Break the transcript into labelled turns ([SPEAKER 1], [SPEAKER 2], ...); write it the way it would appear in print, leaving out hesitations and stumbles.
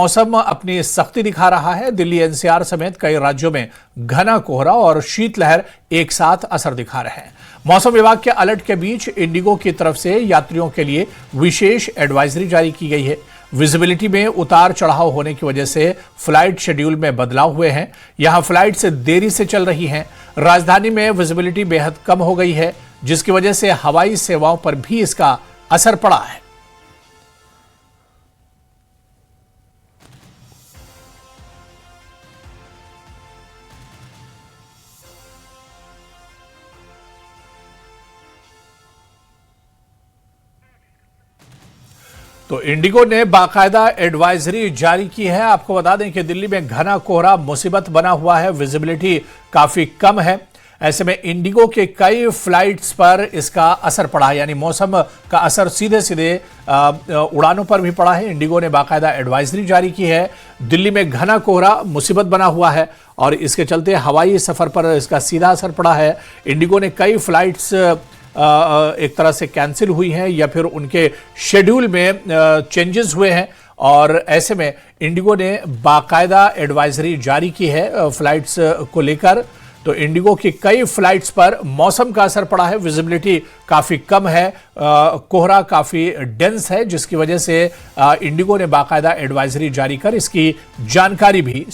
[SPEAKER 1] मौसम अपनी सख्ती दिखा रहा है। दिल्ली एनसीआर समेत कई राज्यों में घना कोहरा और शीतलहर एक साथ असर दिखा रहे हैं। मौसम विभाग के अलर्ट के बीच इंडिगो की तरफ से यात्रियों के लिए विशेष एडवाइजरी जारी की गई है। विजिबिलिटी में उतार चढ़ाव होने की वजह से फ्लाइट शेड्यूल में बदलाव हुए हैं। यहां फ्लाइट से देरी से चल रही हैं। राजधानी में विजिबिलिटी बेहद कम हो गई है, जिसकी वजह से हवाई सेवाओं पर भी इसका असर पड़ा है। तो इंडिगो ने बाकायदा एडवाइजरी जारी की है। आपको बता दें कि दिल्ली में घना कोहरा मुसीबत बना हुआ है, विजिबिलिटी काफी कम है। ऐसे में इंडिगो के कई फ्लाइट्स पर इसका असर पड़ा है, यानी मौसम का असर सीधे सीधे उड़ानों पर भी पड़ा है। इंडिगो ने बाकायदा एडवाइजरी जारी की है। दिल्ली में घना कोहरा मुसीबत बना हुआ है और इसके चलते हवाई सफर पर इसका सीधा असर पड़ा है। इंडिगो ने कई फ्लाइट्स एक तरह से कैंसिल हुई हैं या फिर उनके शेड्यूल में चेंजेस हुए हैं और ऐसे में इंडिगो ने बाकायदा एडवाइजरी जारी की है फ्लाइट्स को लेकर। तो इंडिगो की कई फ्लाइट्स पर मौसम का असर पड़ा है, विजिबिलिटी काफी कम है, कोहरा काफी डेंस है, जिसकी वजह से इंडिगो ने बाकायदा एडवाइजरी जारी कर इसकी जानकारी भी